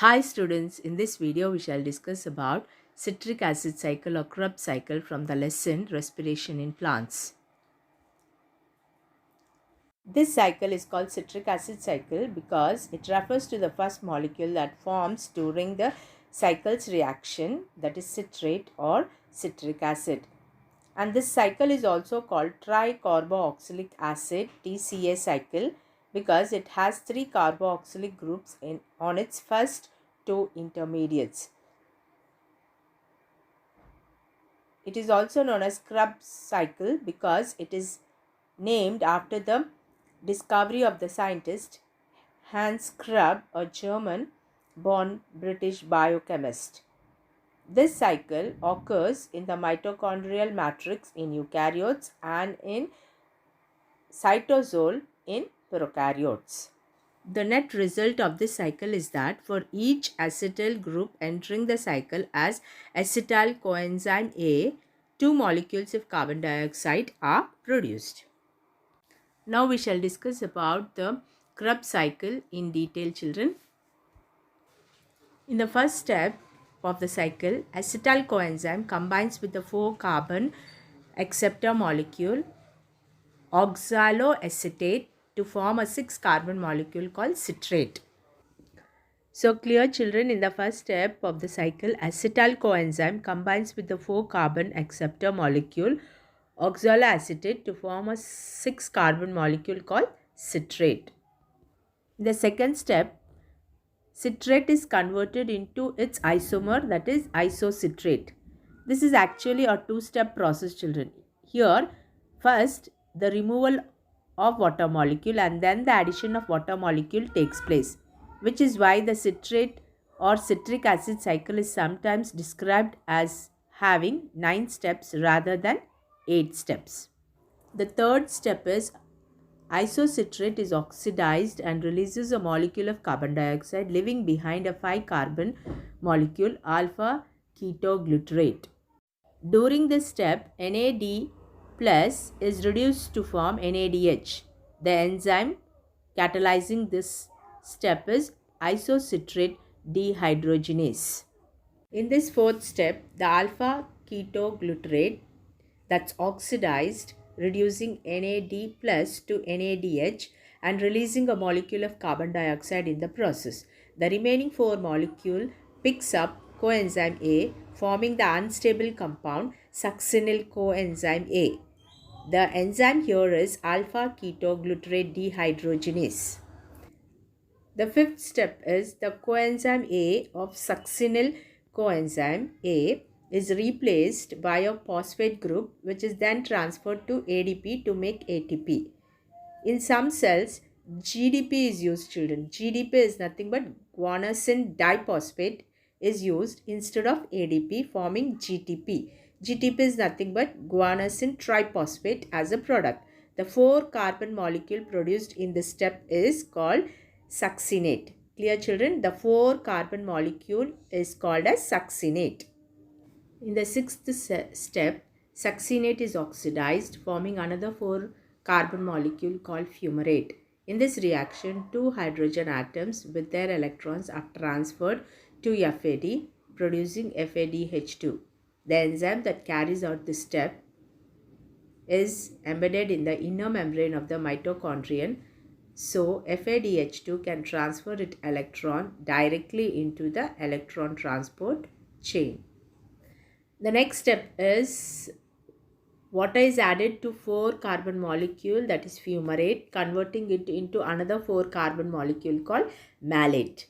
Hi students, in this video we shall discuss about citric acid cycle or Krebs cycle from the lesson Respiration in Plants. This cycle is called citric acid cycle because it refers to the first molecule that forms during the cycle's reaction, that is citrate or citric acid. And this cycle is also called tricarboxylic acid TCA cycle because it has three carboxylic groups on its first two intermediates. It is also known as Krebs cycle because it is named after the discovery of the scientist Hans Krebs, a German-born British biochemist. This cycle occurs in the mitochondrial matrix in eukaryotes and in cytosol in prokaryotes. The net result of this cycle is that for each acetyl group entering the cycle as acetyl coenzyme A, two molecules of carbon dioxide are produced. Now we shall discuss about the Krebs cycle in detail, children. In the first step of the cycle, acetyl coenzyme combines with the 4-carbon acceptor molecule oxaloacetate to form a 6-carbon molecule called citrate. So clear children, in the first step of the cycle, acetyl coenzyme combines with the 4-carbon acceptor molecule oxaloacetate to form a 6-carbon molecule called citrate. In the second step, citrate is converted into its isomer, that is isocitrate. This is actually a two-step process, children. Here, first the removal of water molecule and then the addition of water molecule takes place, which is why the citrate or citric acid cycle is sometimes described as having 9 steps rather than 8 steps. The third step is isocitrate is oxidized and releases a molecule of carbon dioxide, leaving behind a 5-carbon molecule alpha ketoglutarate. During this step, NAD plus is reduced to form NADH. The enzyme catalyzing this step is isocitrate dehydrogenase. In this fourth step, the alpha ketoglutarate that's oxidized, reducing NAD plus to NADH and releasing a molecule of carbon dioxide in the process. The remaining 4 molecule picks up coenzyme A, forming the unstable compound succinyl coenzyme A. The enzyme here is alpha ketoglutarate dehydrogenase. The fifth step is the coenzyme A of succinyl coenzyme A is replaced by a phosphate group which is then transferred to ADP to make ATP. In some cells, GDP is used, children. GDP is nothing but guanosine diphosphate is used instead of ADP, forming GTP. GTP is nothing but guanosine triphosphate as a product. The 4-carbon molecule produced in this step is called succinate. Clear children? The 4-carbon molecule is called as succinate. In the sixth step, succinate is oxidized, forming another 4-carbon molecule called fumarate. In this reaction, 2 hydrogen atoms with their electrons are transferred to FAD, producing FADH2. The enzyme that carries out this step is embedded in the inner membrane of the mitochondrion. So, FADH2 can transfer its electron directly into the electron transport chain. The next step is water is added to 4-carbon molecule, that is fumarate, converting it into another 4-carbon molecule called malate.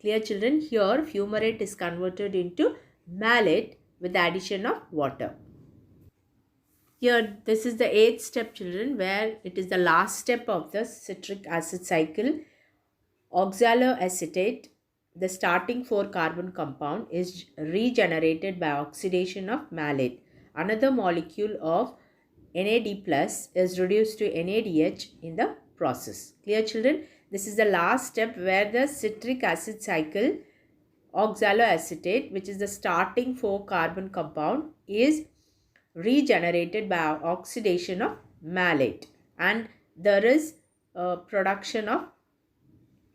Clear children? Here fumarate is converted into malate with the addition of water. Here this is the 8th step, children, where it is the last step of the citric acid cycle. Oxaloacetate, the starting 4-carbon compound, is regenerated by oxidation of malate. Another molecule of NAD plus is reduced to NADH in the process. Clear children? This is the last step where the citric acid cycle oxaloacetate, which is the starting 4-carbon compound, is regenerated by oxidation of malate, and there is production of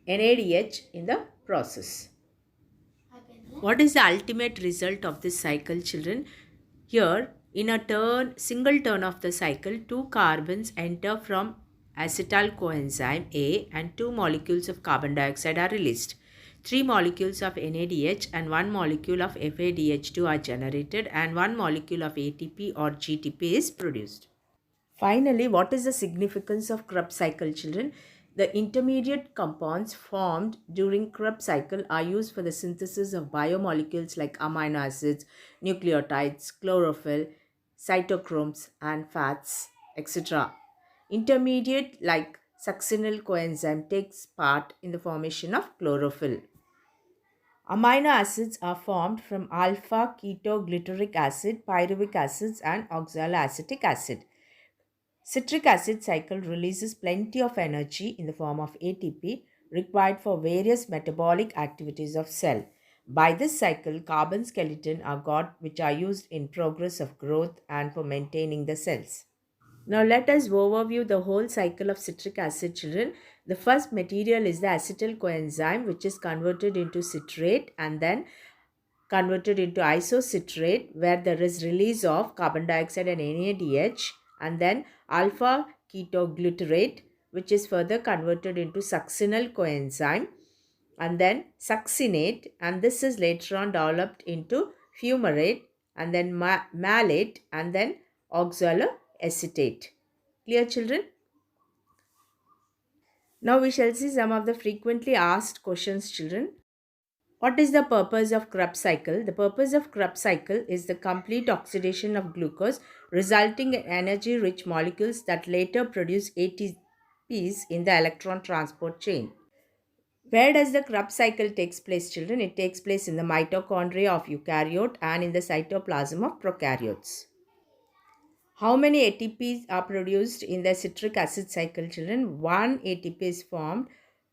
NADH in the process. What is the ultimate result of this cycle, children? Here, in a single turn of the cycle, two carbons enter from acetyl coenzyme A and two molecules of carbon dioxide are released. Three molecules of NADH and one molecule of FADH2 are generated and one molecule of ATP or GTP is produced. Finally, what is the significance of Krebs cycle, children? The intermediate compounds formed during Krebs cycle are used for the synthesis of biomolecules like amino acids, nucleotides, chlorophyll, cytochromes, and fats, etc. Intermediate like succinyl coenzyme takes part in the formation of chlorophyll. Amino acids are formed from alpha ketogluteric acid, pyruvic acids, and oxaloacetic acid. Citric acid cycle releases plenty of energy in the form of ATP required for various metabolic activities of cell. By this cycle, carbon skeleton are got which are used in progress of growth and for maintaining the cells. Now let us overview the whole cycle of citric acid, children. The first material is the acetyl coenzyme, which is converted into citrate and then converted into isocitrate, where there is release of carbon dioxide and NADH, and then alpha ketoglutarate, which is further converted into succinyl coenzyme, and then succinate, and this is later on developed into fumarate, and then malate, and then oxaloacetate. Clear, children? Now we shall see some of the frequently asked questions, children. What is the purpose of Krebs cycle? The purpose of Krebs cycle is the complete oxidation of glucose, resulting in energy-rich molecules that later produce ATPs in the electron transport chain. Where does the Krebs cycle takes place, children? It takes place in the mitochondria of eukaryote and in the cytoplasm of prokaryotes. How many ATPs are produced in the citric acid cycle, children? One ATP is formed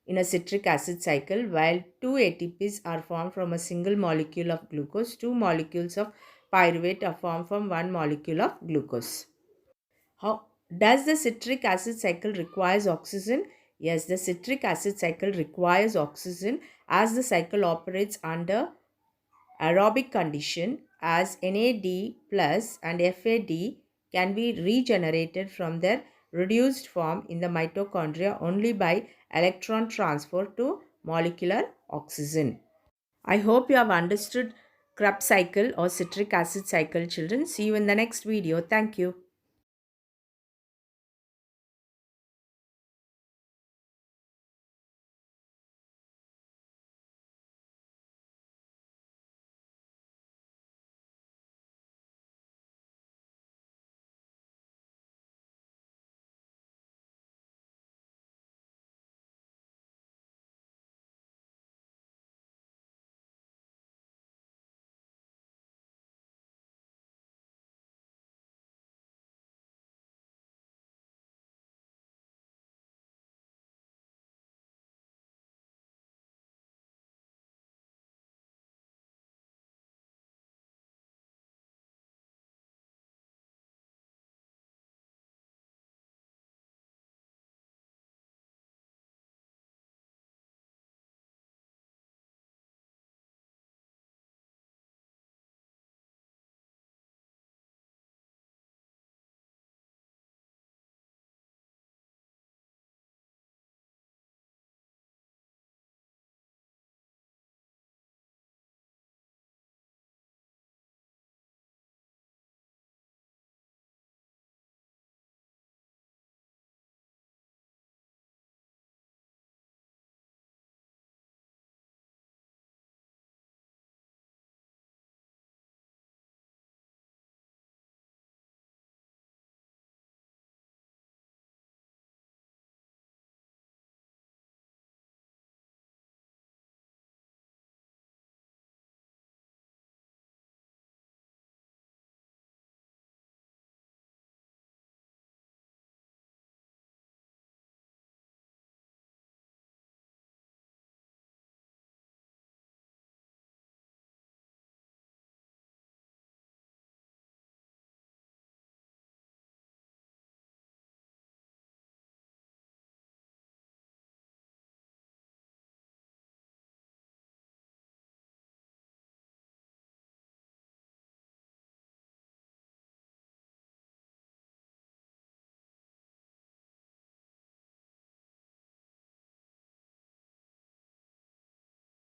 in a citric acid cycle, while two ATPs are formed from a single molecule of glucose. Two molecules of pyruvate are formed from one molecule of glucose. How does the citric acid cycle requires oxygen? Yes, the citric acid cycle requires oxygen as the cycle operates under aerobic condition, as NAD plus and FAD can be regenerated from their reduced form in the mitochondria only by electron transfer to molecular oxygen. I hope you have understood Krebs cycle or citric acid cycle, children. See you in the next video. Thank you.